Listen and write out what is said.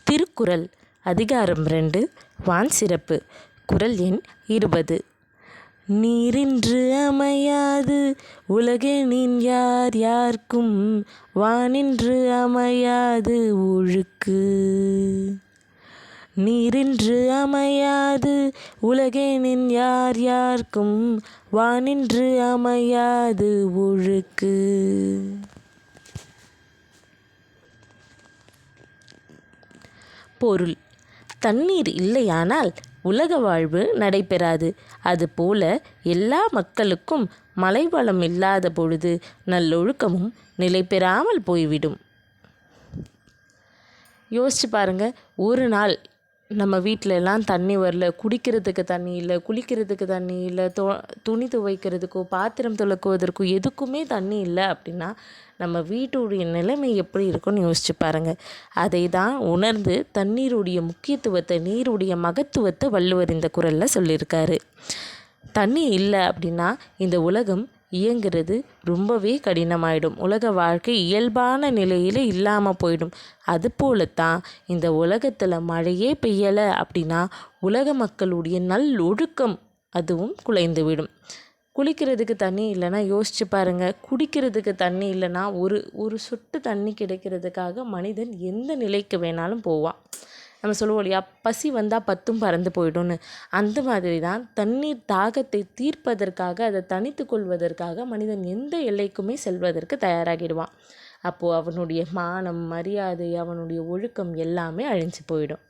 திருக்குறள் அதிகாரம் 2 வான் சிறப்பு. குறள் எண் 20. நீரின்று அமையாது உலகெனின் யார் யார்க்கும் வானின்று அமையாது ஒழுக்கு. நீரின்று அமையாது உலகெனின் யார் யார்க்கும் வானின்று அமையாது ஒழுக்கு. பொருள்: தண்ணீர் இல்லையானால் உலக வாழ்வு நடைபெறாது. அதுபோல எல்லா மக்களுக்கும் மழை வளம் இல்லாத பொழுது நல்லொழுக்கமும் நிலை பெறாமல் போய்விடும். யோசிச்சு பாருங்க, ஒரு நாள் நம்ம வீட்டிலலாம் தண்ணி வரல, குடிக்கிறதுக்கு தண்ணி இல்லை, குளிக்கிறதுக்கு தண்ணி இல்லை, துணி துவைக்கிறதுக்கோ பாத்திரம் துலக்குவதற்கோ எதுக்குமே தண்ணி இல்லை அப்படின்னா நம்ம வீட்டுடைய நிலைமை எப்படி இருக்கும்னு யோசிச்சு பாருங்கள். அதை தான் உணர்ந்து தண்ணீருடைய முக்கியத்துவத்தை, நீருடைய மகத்துவத்தை வள்ளுவர் இந்த குறளில் சொல்லியிருக்காரு. தண்ணி இல்லை அப்படின்னா இந்த உலகம் இயங்கிறது ரொம்பவே கடினமாயிடும். உலக வாழ்க்கை இயல்பான நிலையில் இல்லாமல் போயிடும். அதுபோலத்தான் இந்த உலகத்தில் மழையே பெய்யலை அப்படின்னா உலக மக்களுடைய நல்லொழுக்கம் அதுவும் குலைந்துவிடும். குளிக்கிறதுக்கு தண்ணி இல்லைன்னா யோசிச்சு பாருங்கள், குடிக்கிறதுக்கு தண்ணி இல்லைன்னா ஒரு சொட்டு தண்ணி கிடைக்கிறதுக்காக மனிதன் எந்த நிலைக்கு வேணாலும் போவான். நம்ம சொல்லுவோம் இல்லையா, பசி வந்தால் பத்தும் பறந்து போயிடும்னு. அந்த மாதிரி தான் தண்ணீர் தாகத்தை தீர்ப்பதற்காக, அதை தணித்து கொள்வதற்காக மனிதன் எந்த எல்லைக்குமே செல்வதற்கு தயாராகிடுவான். அப்போது அவனுடைய மானம், மரியாதை, அவனுடைய ஒழுக்கம் எல்லாமே அழிஞ்சு போயிடும்.